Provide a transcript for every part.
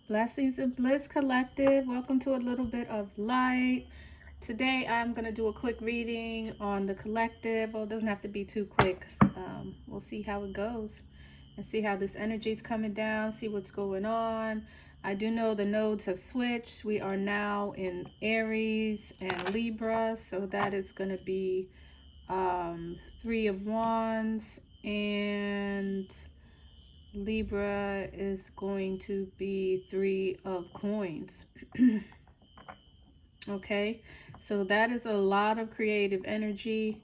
Blessings and Bliss Collective. Welcome to a little bit of light. Today I'm going to do a quick reading on the collective. Well, it doesn't have to be too quick. We'll see how it goes and see how this energy is coming down, see what's going on. I do know the nodes have switched. We are now in Aries and Libra, so that is going to be Three of Wands, and Libra is going to be Three of Coins. Okay, so that is a lot of creative energy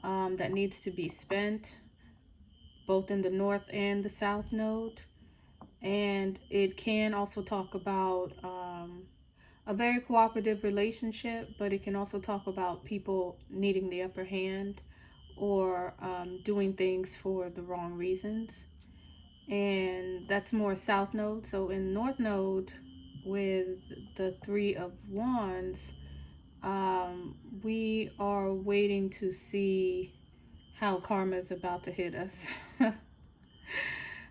that needs to be spent both in the North and the South node. And it can also talk about a very cooperative relationship, but it can also talk about people needing the upper hand or doing things for the wrong reasons. And that's more South node. So in North node with the Three of Wands, we are waiting to see how karma is about to hit us.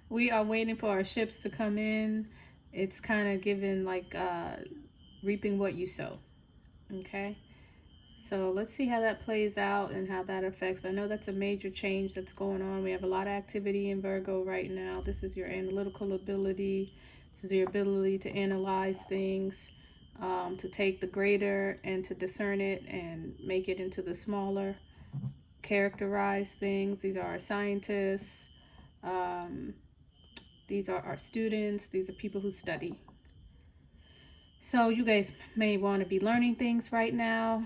We are waiting for our ships to come in. It's kind of given like reaping what you sow. Okay, so let's see how that plays out and how that affects. But I know that's a major change that's going on. We have a lot of activity in Virgo right now. This is your analytical ability. This is your ability to analyze things, to take the greater and to discern it and make it into the smaller. Characterize things. These are our scientists. These are our students. These are people who study. So you guys may want to be learning things right now.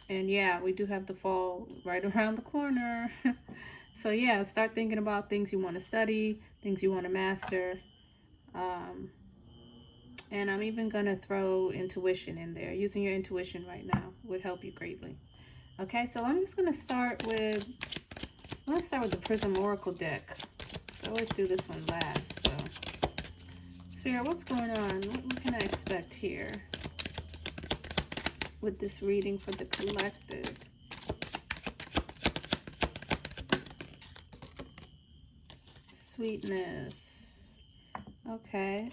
And yeah, we do have the fall right around the corner. So yeah, start thinking about things you want to study, things you want to master. And I'm even going to throw intuition in there. Using your intuition right now would help you greatly. Okay, so I'm just going to start with, the Prism Oracle deck. So I always do this one last. So, Spirit, what's going on? What can I expect here with this reading for the collective? Sweetness. Okay.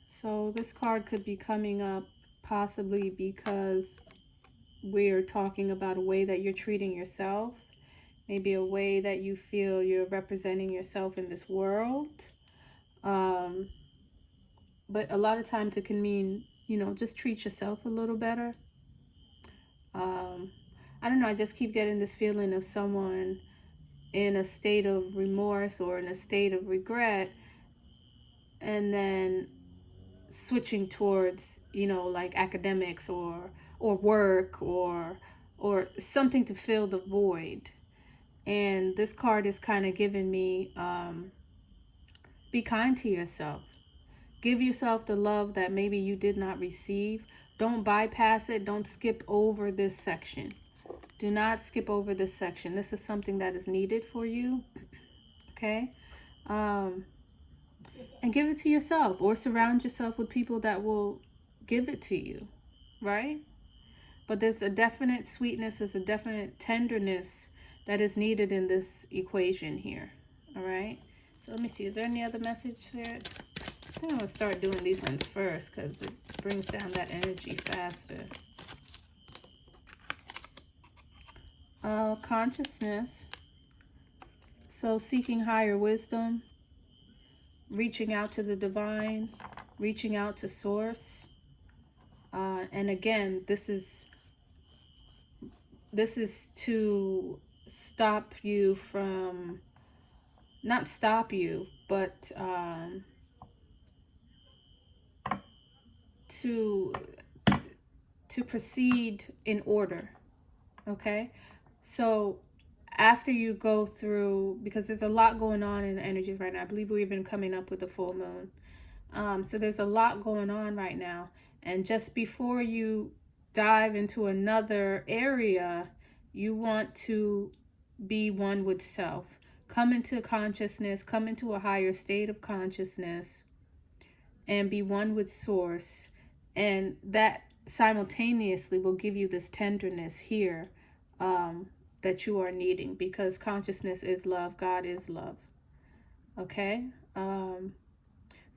So this card could be coming up possibly because we're talking about a way that you're treating yourself. Maybe a way that you feel you're representing yourself in this world. But a lot of times it can mean, just treat yourself a little better. I don't know, I just keep getting this feeling of someone in a state of remorse or in a state of regret, and then switching towards, like academics or work or something to fill the void. And this card is kind of giving me, be kind to yourself. Give yourself the love that maybe you did not receive. Don't bypass it. Don't skip over this section. Do not skip over this section. This is something that is needed for you. Okay? And give it to yourself, or surround yourself with people that will give it to you. Right? But there's a definite sweetness, there's a definite tenderness that is needed in this equation here. All right? So let me see. Is there any other message there? I think I'm going to start doing these ones first because it brings down that energy faster. Consciousness. So seeking higher wisdom, reaching out to the divine, reaching out to source. And again, this is to stop you from, not stop you, but to proceed in order. Okay, so after you go through, because there's a lot going on in the energies right now. I believe we're even coming up with the full moon. So there's a lot going on right now, and just before you dive into another area, you want to be one with self. Come into consciousness, come into a higher state of consciousness, and be one with source. And that simultaneously will give you this tenderness here that you are needing, because consciousness is love. God is love. Okay? So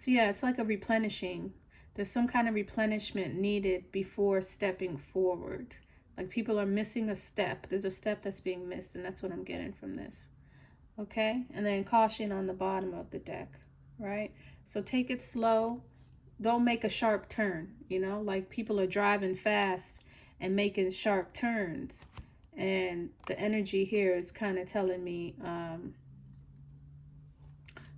yeah, it's like a replenishing. There's some kind of replenishment needed before stepping forward. Like people are missing a step. There's a step that's being missed, and that's what I'm getting from this. Okay? And then caution on the bottom of the deck, right? So take it slow. Don't make a sharp turn, like people are driving fast and making sharp turns. And the energy here is kind of telling me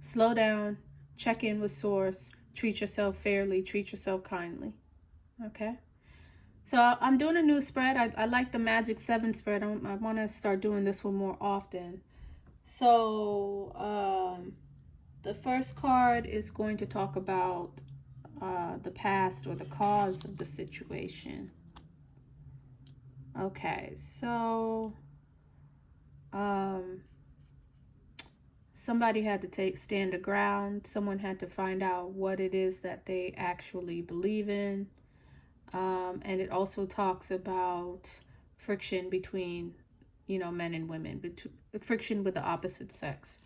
slow down, check in with source, treat yourself fairly, treat yourself kindly. Okay? So I'm doing a new spread. I like the Magic 7 spread. I want to start doing this one more often. So the first card is going to talk about the past or the cause of the situation. Okay, so somebody had to stand a ground. Someone had to find out what it is that they actually believe in. And it also talks about friction between, men and women, friction with the opposite sex.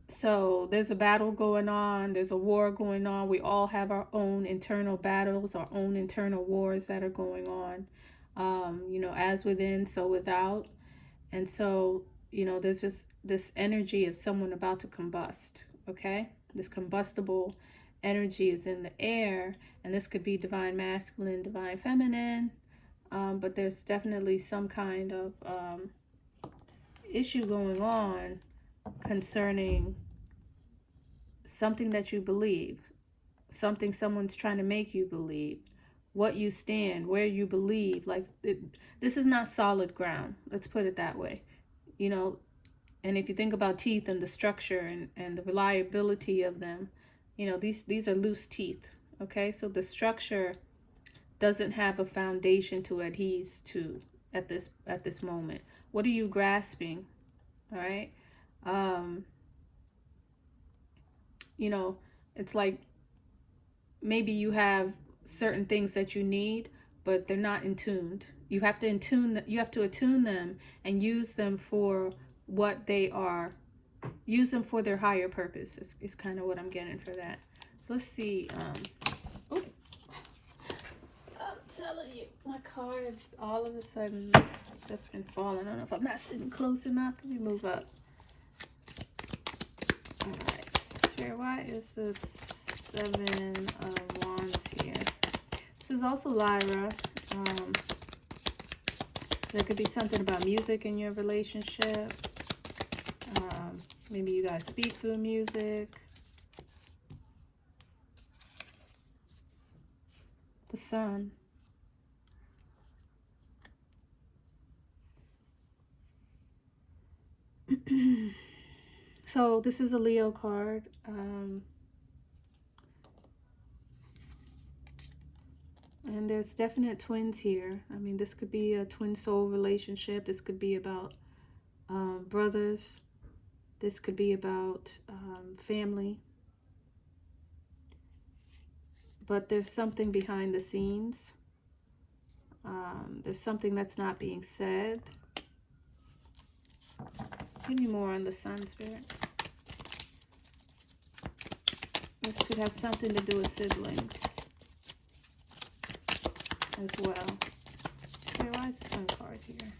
So there's a battle going on. There's a war going on. We all have our own internal battles, our own internal wars that are going on. As within, so without. And so, there's just this energy of someone about to combust. Okay, this combustible energy is in the air, and this could be divine masculine, divine feminine. But there's definitely some kind of issue going on concerning something that you believe, something someone's trying to make you believe, what you stand, where you believe. Like this is not solid ground. Let's put it that way. And if you think about teeth and the structure and the reliability of them, these are loose teeth. Okay, so the structure doesn't have a foundation to adhere to at this moment. What are you grasping? All right. It's like maybe you have certain things that you need, but they're not in tuned. You have to attune them and use them for what they are. Use them for their higher purpose is kind of what I'm getting for that. So let's see. I'm telling you, my cards all of a sudden just been falling. I don't know if I'm not sitting close enough. Let me move up. All right. Spirit, why is this 7 of Wands here? This is also Lyra. So there could be something about music in your relationship. Maybe you guys speak through music. The Sun. So this is a Leo card. And there's definite twins here. I mean, this could be a twin soul relationship. This could be about brothers. This could be about family. But there's something behind the scenes. There's something that's not being said. Give me more on the Sun, Spirit. This could have something to do with siblings as well. Okay, why is the Sun card here?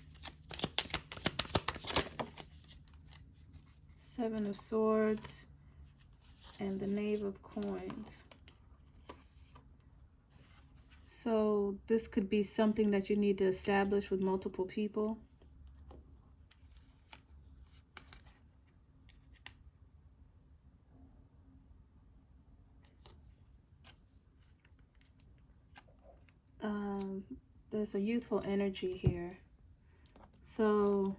7 of Swords and the Knave of Coins. So this could be something that you need to establish with multiple people. There's a youthful energy here. So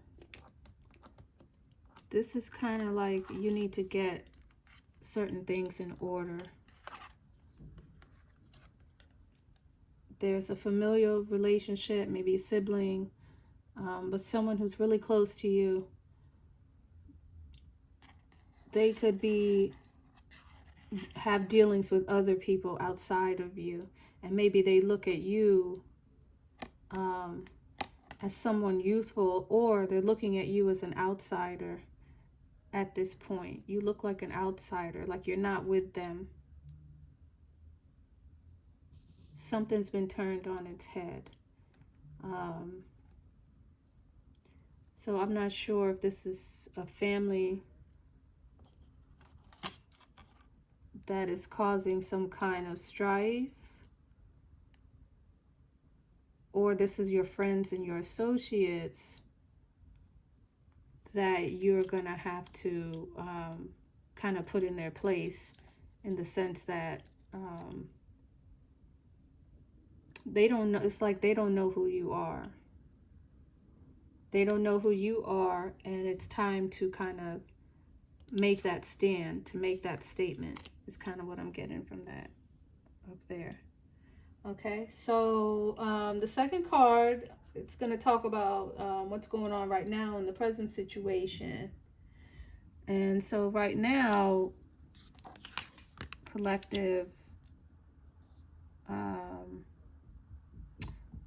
this is kind of like you need to get certain things in order. There's a familial relationship, maybe a sibling, but someone who's really close to you. They could have dealings with other people outside of you, and maybe they look at you as someone youthful, or they're looking at you as an outsider, at this point. You look like an outsider, like you're not with them. Something's been turned on its head. So I'm not sure if this is a family that is causing some kind of strife, or this is your friends and your associates that you're gonna have to kind of put in their place, in the sense that they don't know. It's like they don't know who you are. They don't know who you are, and it's time to kind of make that stand, to make that statement, is kind of what I'm getting from that up there. Okay, so the second card, it's going to talk about what's going on right now in the present situation. And so right now, collective,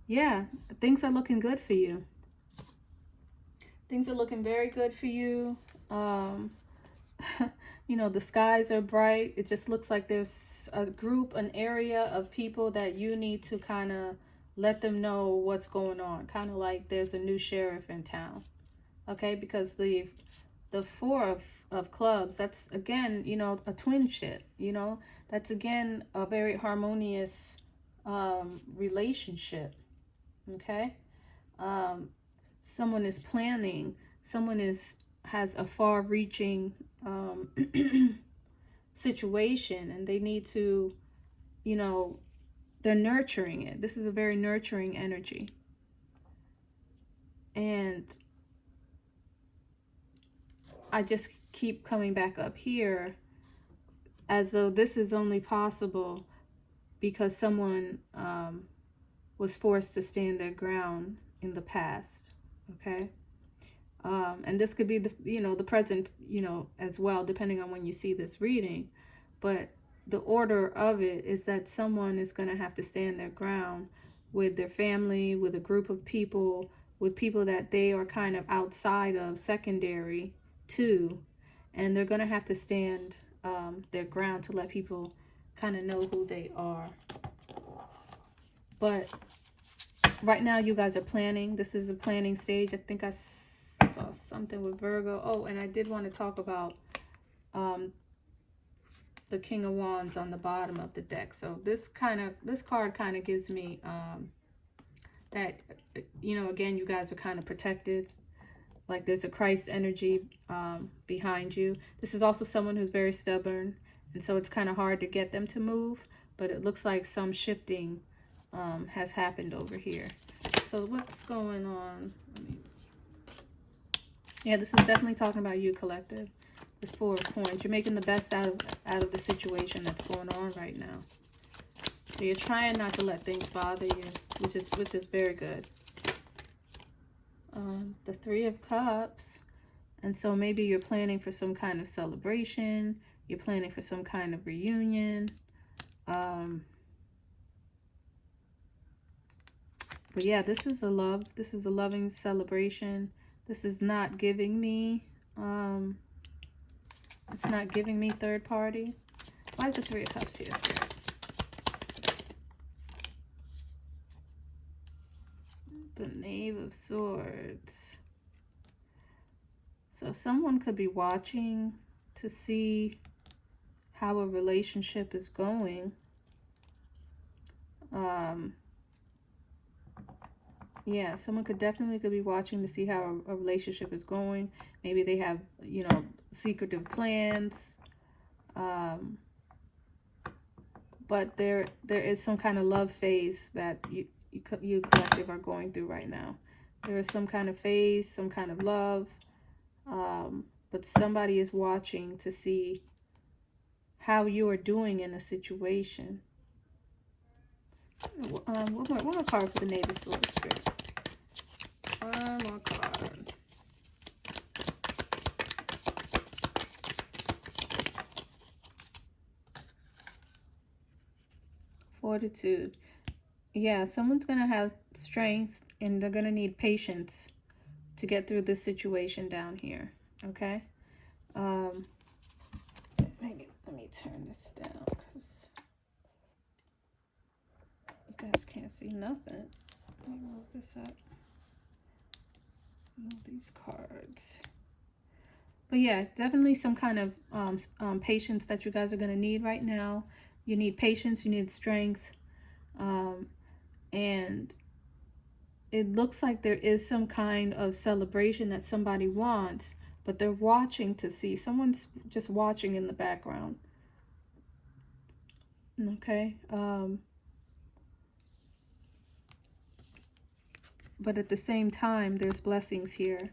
yeah, things are looking good for you. Things are looking very good for you. You know, the skies are bright. It just looks like there's a group, an area of people that you need to kind of let them know what's going on. Kind of like there's a new sheriff in town. Okay, because the four of clubs, that's again, you know, a twinship. You know, that's again a very harmonious relationship. Okay. Someone is planning, someone has a far-reaching situation, and they need to, you know, they're nurturing it. This is a very nurturing energy. And I just keep coming back up here as though this is only possible because someone was forced to stand their ground in the past. Okay. And this could be the, you know, the present, you know, as well, depending on when you see this reading. But the order of it is that someone is going to have to stand their ground with their family, with a group of people, with people that they are kind of outside of, secondary to, and they're going to have to stand their ground to let people kind of know who they are. But right now you guys are planning. This is a planning stage. I think I saw something with Virgo. Oh, and I did want to talk about the King of Wands on the bottom of the deck. So this card kind of gives me that, you know, again, you guys are kind of protected. Like there's a Christ energy behind you. This is also someone who's very stubborn, and so it's kind of hard to get them to move, but it looks like some shifting has happened over here. So what's going on? Yeah, this is definitely talking about you, collective. This Four of Coins. You're making the best out of the situation that's going on right now. So you're trying not to let things bother you, which is very good. The Three of Cups. And so maybe you're planning for some kind of celebration. You're planning for some kind of reunion. But yeah, this is a love. This is a loving celebration. This is not giving me, it's not giving me third party. Why is the Three of Cups here, Spirit? The Knave of Swords. So someone could be watching to see how a relationship is going. Yeah, someone could be watching to see how a relationship is going. Maybe they have, you know, secretive plans. But there is some kind of love phase that you collective are going through right now. There is some kind of phase, some kind of love. But somebody is watching to see how you are doing in a situation. One more card for the Knave of Swords, Spirit. One more card. Fortitude. Yeah, someone's going to have strength and they're going to need patience to get through this situation down here. Okay? Maybe let me turn this down because you guys can't see nothing. Let me move this up. Move these cards. But yeah, definitely some kind of patience that you guys are going to need right now. You need patience, you need strength, and it looks like there is some kind of celebration that somebody wants, but they're watching to see. Someone's just watching in the background. Okay. But at the same time, there's blessings here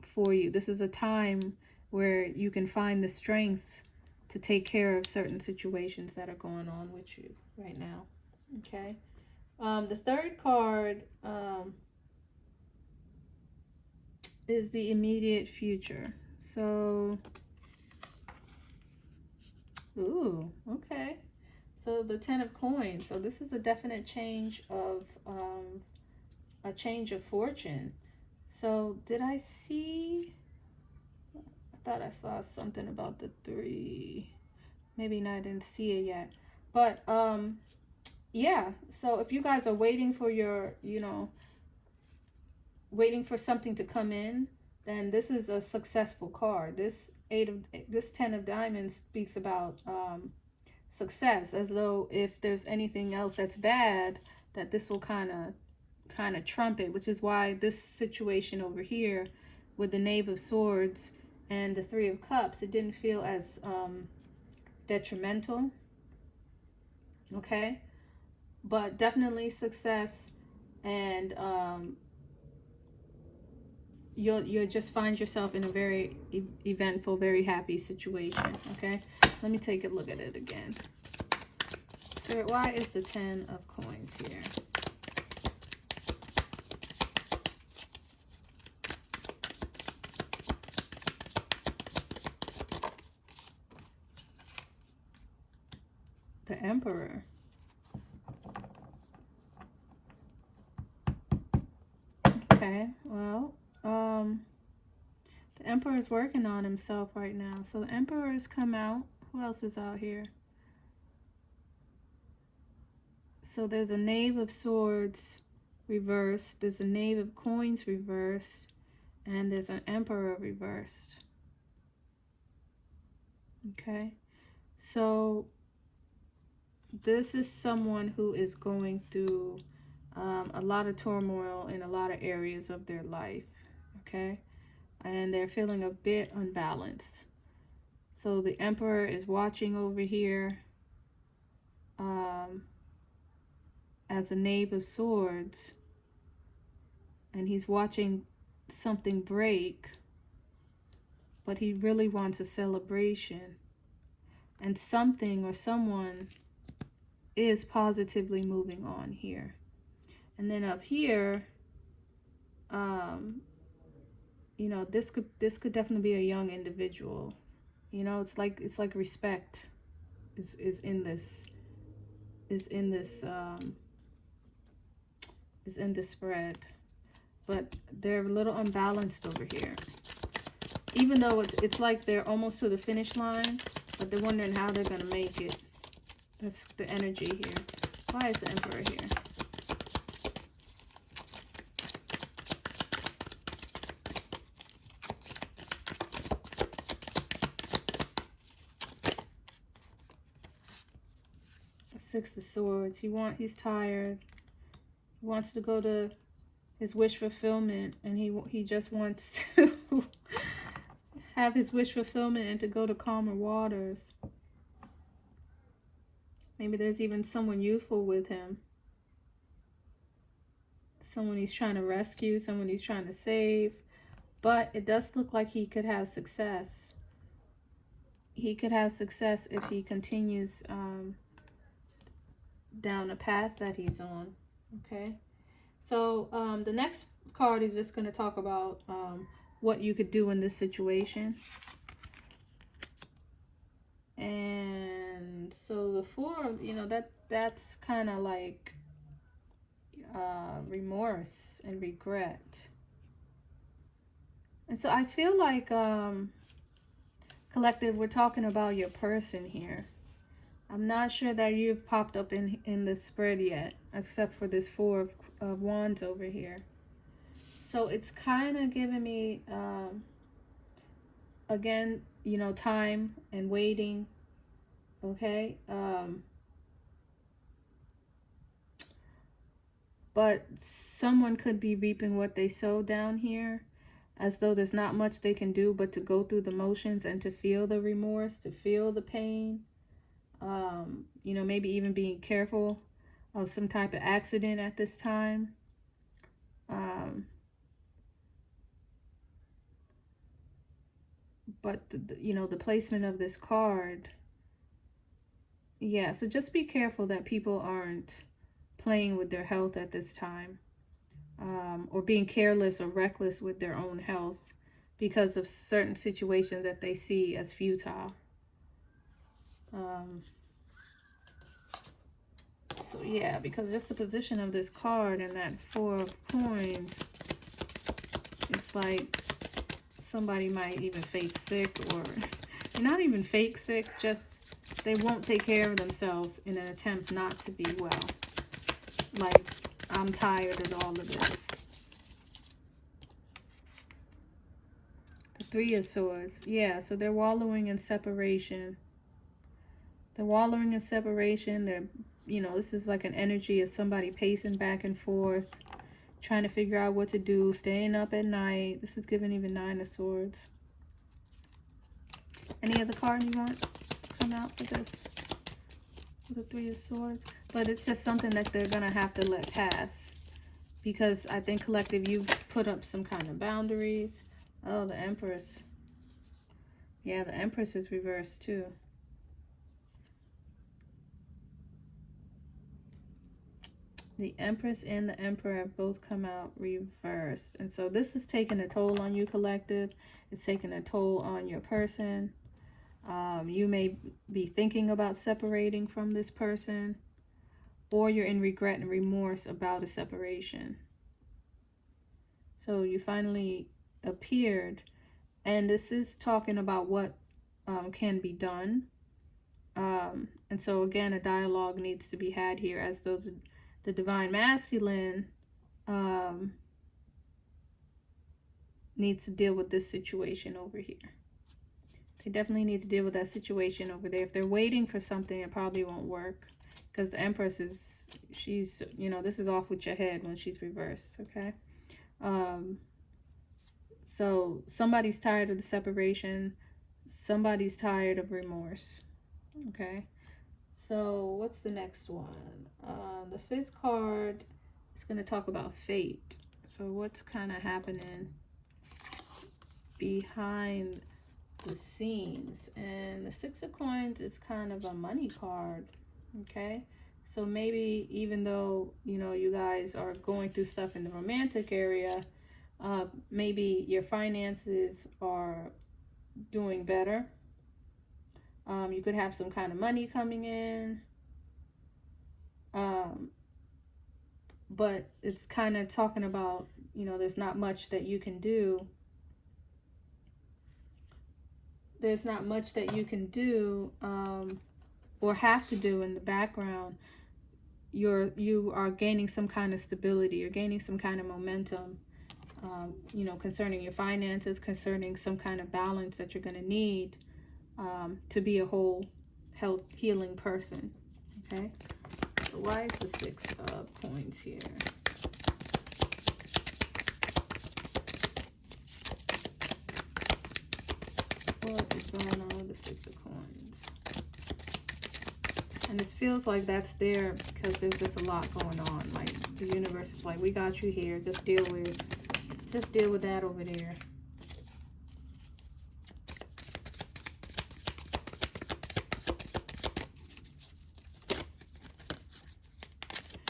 for you. This is a time where you can find the strength to take care of certain situations that are going on with you right now. Okay. The third card is the immediate future. So, ooh, okay. So the 10 of coins. So this is a definite change of a change of fortune. So did I see? I thought I saw something about the 3. Maybe not. I didn't see it yet. But yeah. So if you guys are waiting for your, waiting for something to come in, then this is a successful card. This 10 of diamonds speaks about success, as though if there's anything else that's bad, that this will kind of trump it, which is why this situation over here with the Knave of Swords and the 3 of Cups, it didn't feel as detrimental. Okay, but definitely success, and you'll just find yourself in a very eventful, very happy situation. Okay, let me take a look at it again. Spirit, why is the 10 of coins here? The Emperor. Okay, well, the Emperor is working on himself right now. So the Emperor has come out. Who else is out here? So there's a Knave of Swords reversed. There's a Knave of Coins reversed. And there's an Emperor reversed. Okay. So this is someone who is going through a lot of turmoil in a lot of areas of their life. Okay. And they're feeling a bit unbalanced. So the Emperor is watching over here as a Knave of Swords, and he's watching something break, but he really wants a celebration, and something or someone is positively moving on here. And then up here, this could definitely be a young individual. It's like respect is in this spread, but they're a little unbalanced over here. Even though it's like they're almost to the finish line, but they're wondering how they're gonna make it. That's the energy here. Why is the Emperor here? Six of Swords. He's tired. He wants to go to his wish fulfillment, and he just wants to have his wish fulfillment and to go to calmer waters. Maybe there's even someone youthful with him. Someone he's trying to rescue, someone he's trying to save. But it does look like he could have success. He could have success if he continues down a path that he's on. Okay, so the next card is just going to talk about what you could do in this situation. And so the 4, that's kind of like remorse and regret. And so I feel like Collective, we're talking about your person here. I'm not sure that you've popped up in the spread yet, except for this Four of Wands over here. So it's kind of giving me, again, you know, time and waiting. Okay. But someone could be reaping what they sow down here, as though there's not much they can do but to go through the motions and to feel the remorse, to feel the pain. You know, maybe even being careful of some type of accident at this time. But you know, the placement of this card, yeah, so just be careful that people aren't playing with their health at this time, or being careless or reckless with their own health because of certain situations that they see as futile. So yeah, because just the position of this card and that Four of Coins, it's like somebody might even fake sick, or not even fake sick, just they won't take care of themselves in an attempt not to be well. Like, I'm tired of all of this. The Three of Swords. Yeah, so they're wallowing in separation. They're wallowing in separation. They're, you know, this is like an energy of somebody pacing back and forth, trying to figure out what to do, staying up at night. This is giving even Nine of Swords. Any other card you want to come out for this? The Three of Swords. But it's just something that they're going to have to let pass. Because I think, collective, you've put up some kind of boundaries. Oh, the Empress. Yeah, the Empress is reversed too. The Empress and the Emperor have both come out reversed. And so this is taking a toll on you, collective. It's taking a toll on your person. You may be thinking about separating from this person, or you're in regret and remorse about a separation. So you finally appeared, and this is talking about what can be done. And so again, a dialogue needs to be had here, as though the Divine Masculine needs to deal with this situation over here. They definitely need to deal with that situation over there. If they're waiting for something, it probably won't work, because the Empress is, she's, you know, this is off with your head when she's reversed, okay? So somebody's tired of the separation. Somebody's tired of remorse, okay? So what's the next one? The fifth card is going to talk about fate. So what's kind of happening behind the scenes? And the Six of Coins is kind of a money card, okay? So maybe even though, you know, you guys are going through stuff in the romantic area, maybe your finances are doing better. You could have some kind of money coming in. But it's kind of talking about, you know, there's not much that you can do. There's not much that you can do or have to do in the background. You are gaining some kind of stability. You're gaining some kind of momentum, you know, concerning your finances, concerning some kind of balance that you're going to need to be a whole, health, healing person, okay? So why is the Six of Coins here? What is going on with the Six of Coins? And this feels like that's there because there's just a lot going on. Like, the universe is like, we got you here. Just deal with that over there.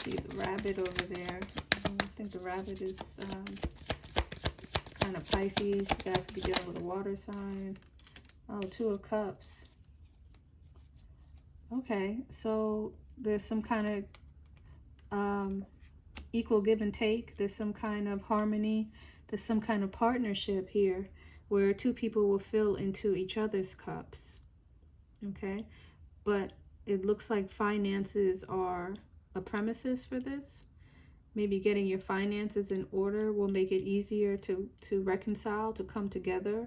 See the rabbit over there. I think the rabbit is kind of Pisces. You guys could be dealing with a water sign. Oh, Two of Cups. Okay, so there's some kind of equal give and take. There's some kind of harmony. There's some kind of partnership here where two people will fill into each other's cups. Okay, but it looks like finances are a premises for this. Maybe getting your finances in order will make it easier to reconcile, to come together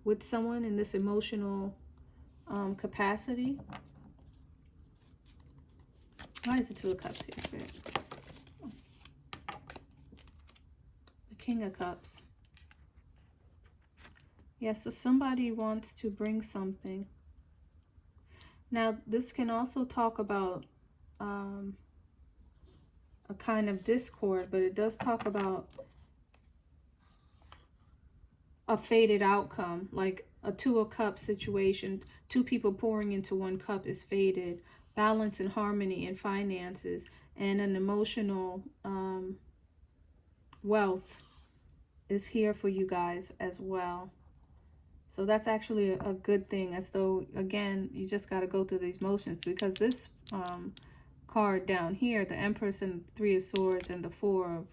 with someone in this emotional capacity. Why is the Two of Cups here, Spirit? The King of Cups. Yeah, so somebody wants to bring something. Now, this can also talk about a kind of discord, but it does talk about a faded outcome, like a Two of Cups situation. Two people pouring into one cup is faded. Balance and harmony in finances and an emotional wealth is here for you guys as well. So that's actually a good thing, as though, again, you just got to go through these motions, because this card down here, the Empress and Three of Swords and the Four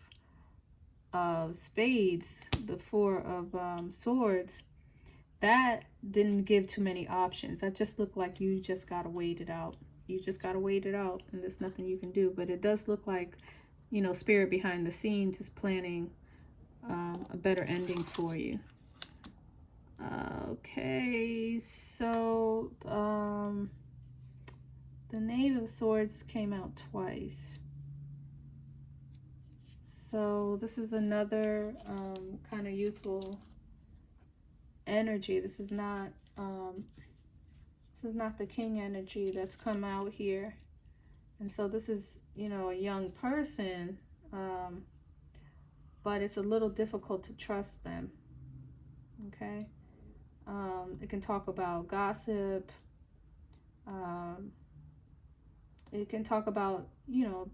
of Spades, the Four of Swords, that didn't give too many options. That just looked like you just got to wait it out. You just got to wait it out, and there's nothing you can do. But it does look like, you know, spirit behind the scenes is planning a better ending for you. Okay, so the Knave of Swords came out twice. So this is another kind of youthful energy. This is not the King energy that's come out here. And so this is, you know, a young person, but it's a little difficult to trust them. Okay. It can talk about gossip. It can talk about, you know,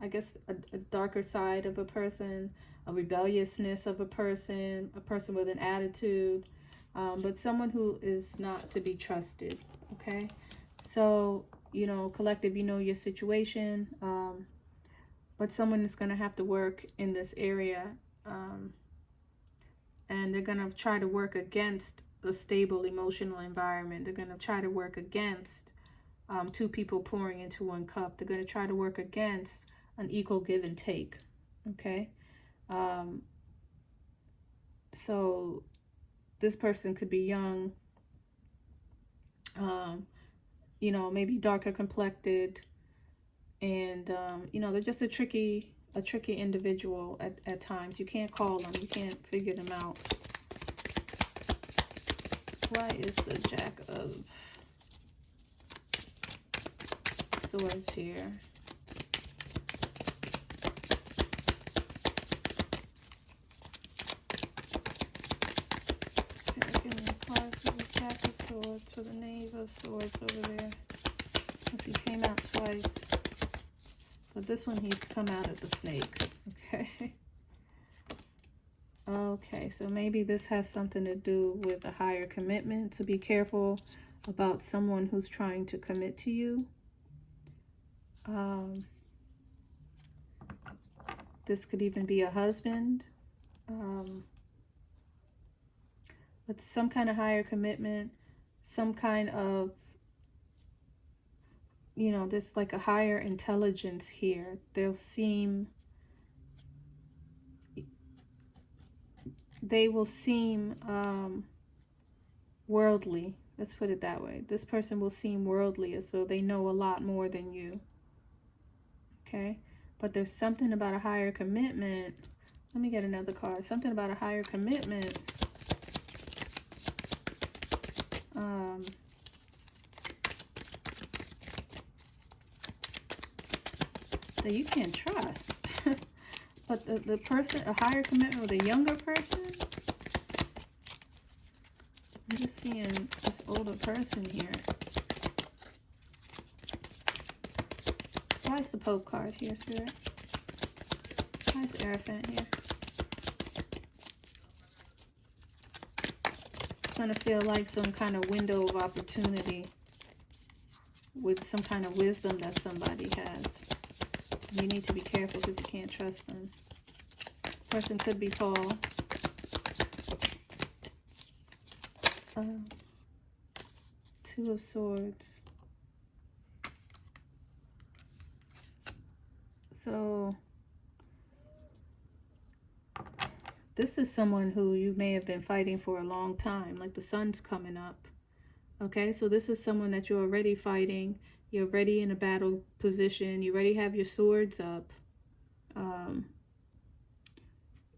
I guess a darker side of a person, a rebelliousness of a person with an attitude, but someone who is not to be trusted. Okay, so, you know, collective, you know your situation, but someone is going to have to work in this area, and they're going to try to work against a stable emotional environment. They're going to try to work against two people pouring into one cup. They're going to try to work against an equal give and take. Okay, so this person could be young, you know, maybe darker complected, and you know, they're just a tricky individual at times. You can't call them, you can't figure them out. Why is the Jack of Swords here? Spirit, give me a card for the Jack of Swords, for the Knave of Swords over there. Since he came out twice. But this one, he's come out as a snake. Okay. Okay, so maybe this has something to do with a higher commitment. So be careful about someone who's trying to commit to you. This could even be a husband. With some kind of higher commitment, some kind of, you know, there's like a higher intelligence here. They will seem worldly. Let's put it that way. This person will seem worldly, as though they know a lot more than you. Okay? But there's something about a higher commitment. Let me get another card. Something about a higher commitment. That you can't trust. But the person, a higher commitment with a younger person. I'm just seeing this older person here. Why is the Pope card here, Spirit? Why is Hierophant here? It's going to feel like some kind of window of opportunity with some kind of wisdom that somebody has. You need to be careful because you can't trust them. Person could be tall. Two of Swords. So this is someone who you may have been fighting for a long time, like the sun's coming up. Okay, so this is someone that you're already fighting. You're already in a battle position. You already have your swords up.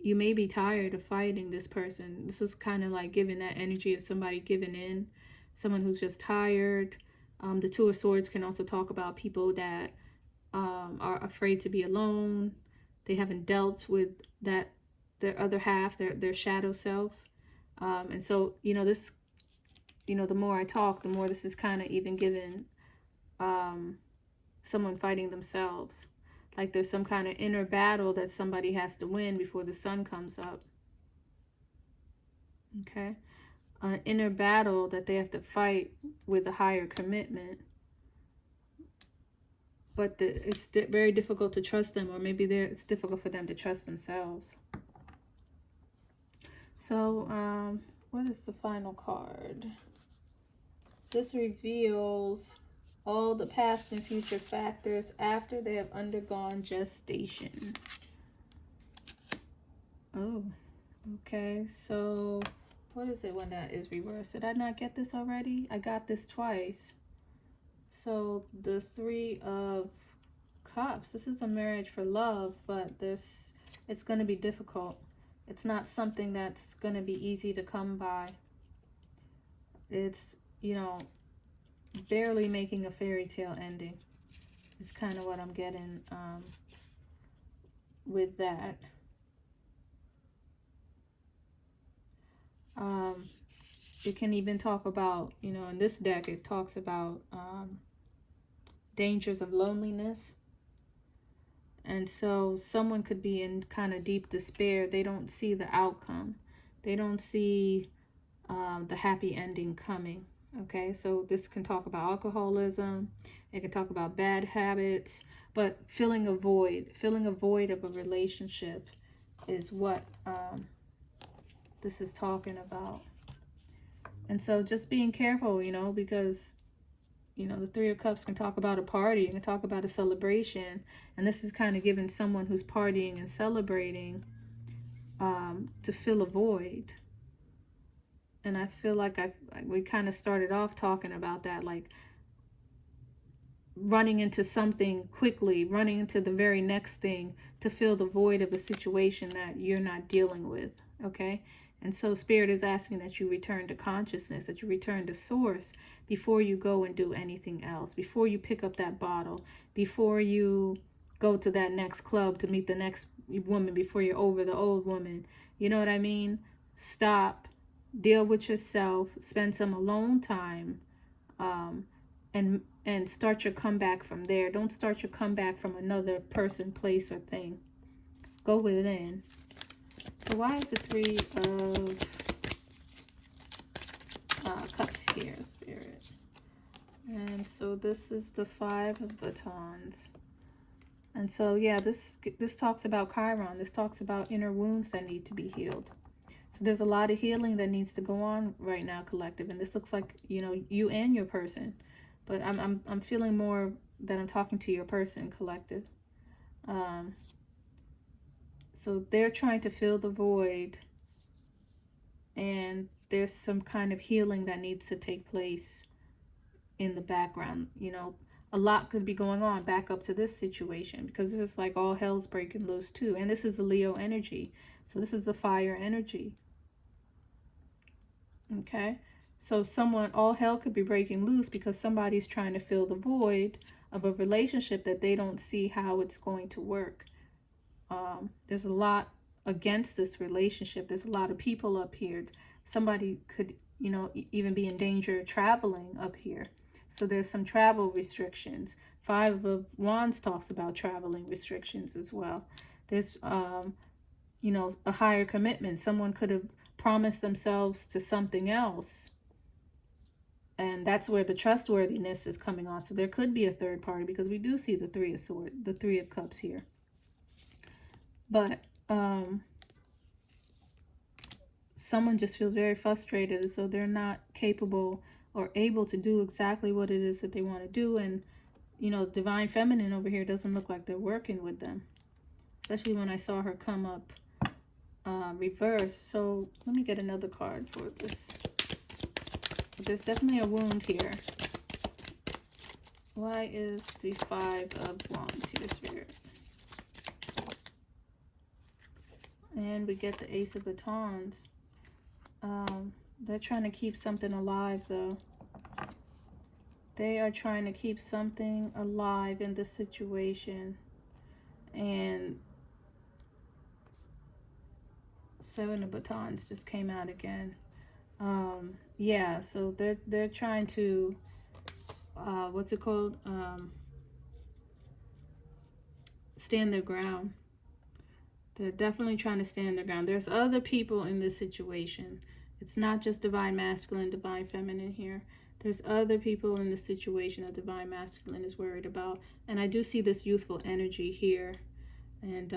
You may be tired of fighting this person. This is kind of like giving that energy of somebody giving in, someone who's just tired. The Two of Swords can also talk about people that are afraid to be alone. They haven't dealt with that, their other half, their shadow self. And so, this, the more I talk, the more this is kind of even given someone fighting themselves. Like there's some kind of inner battle that somebody has to win before the sun comes up. Okay? An inner battle that they have to fight with a higher commitment. But it's very difficult to trust them, or maybe it's difficult for them to trust themselves. So, what is the final card? This reveals all the past and future factors after they have undergone gestation. Oh, okay. So, what is it when that is reversed? Did I not get this already? I got this twice. So, the Three of Cups. This is a marriage for love, but it's going to be difficult. It's not something that's going to be easy to come by. It's, barely making a fairy tale ending. It's kind of what I'm getting with that. It can even talk about, in this deck, it talks about dangers of loneliness. And so someone could be in kind of deep despair. They don't see the outcome. They don't see the happy ending coming. Okay, so this can talk about alcoholism. It can talk about bad habits, but feeling a void of a relationship is what this is talking about. And so just being careful, because, the Three of Cups can talk about a party, and can talk about a celebration. And this is kind of giving someone who's partying and celebrating to fill a void. And I feel like we kind of started off talking about that, like running into something quickly, running into the very next thing to fill the void of a situation that you're not dealing with, okay? And so Spirit is asking that you return to consciousness, that you return to source before you go and do anything else, before you pick up that bottle, before you go to that next club to meet the next woman, before you're over the old woman. You know what I mean? Stop. Deal with yourself, spend some alone time, and start your comeback from there. Don't start your comeback from another person, place, or thing. Go within. So why is the Three of Cups here, Spirit? And so this is the Five of Batons. And so, yeah, this talks about Chiron. This talks about inner wounds that need to be healed. So there's a lot of healing that needs to go on right now, collective. And this looks like, you and your person. But I'm feeling more that I'm talking to your person, collective. So they're trying to fill the void. And there's some kind of healing that needs to take place in the background. A lot could be going on back up to this situation, because this is like all hell's breaking loose too. And this is a Leo energy. So this is a fire energy. Okay, so all hell could be breaking loose because somebody's trying to fill the void of a relationship that they don't see how it's going to work. There's a lot against this relationship. There's a lot of people up here. Somebody could, even be in danger of traveling up here. So there's some travel restrictions. Five of Wands talks about traveling restrictions as well. There's, a higher commitment. Someone could have promised themselves to something else, and that's where the trustworthiness is coming on. So there could be a third party, because we do see the Three of Cups here. But someone just feels very frustrated, so they're not capable or able to do exactly what it is that they want to do. And, you know, Divine Feminine over here doesn't look like they're working with them, especially when I saw her come up reverse. So let me get another card for this. But there's definitely a wound here. Why is the Five of Wands here, Spirit? And we get the Ace of Batons. They're trying to keep something alive, though. They are trying to keep something alive in this situation. And Seven of Batons just came out again. Yeah, so they're trying to, what's it called? Stand their ground. They're definitely trying to stand their ground. There's other people in this situation. It's not just Divine Masculine, Divine Feminine here. There's other people in this situation that Divine Masculine is worried about. And I do see this youthful energy here. And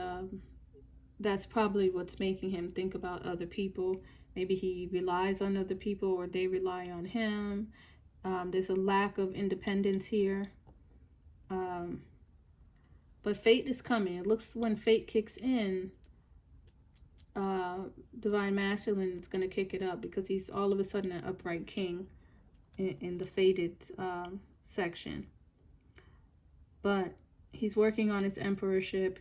that's probably what's making him think about other people. Maybe he relies on other people, or they rely on him. There's a lack of independence here. But fate is coming. It looks when fate kicks in, Divine Masculine is going to kick it up, because he's all of a sudden an upright king in the fated section. But he's working on his emperorship.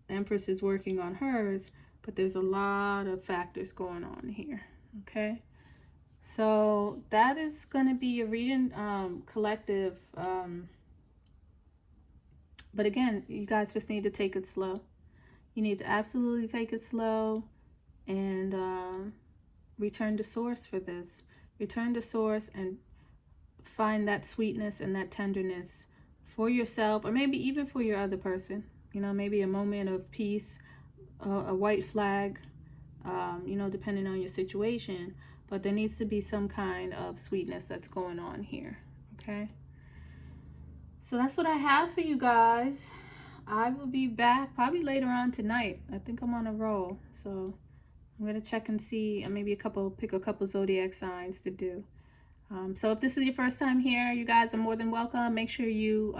The Empress is working on hers, but there's a lot of factors going on here. Okay, so that is going to be your reading, collective. But again, you guys just need to take it slow. You need to absolutely take it slow and return to source for this. Return to source and find that sweetness and that tenderness for yourself, or maybe even for your other person. You know, maybe a moment of peace, a white flag, you know, depending on your situation. But there needs to be some kind of sweetness that's going on here, okay? So that's what I have for you guys. I will be back probably later on tonight. I think I'm on a roll. So I'm going to check and see, maybe pick a couple zodiac signs to do. So if this is your first time here, you guys are more than welcome. Make sure you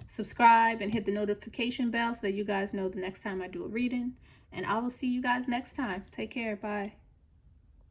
subscribe and hit the notification bell so that you guys know the next time I do a reading. And I will see you guys next time. Take care. Bye.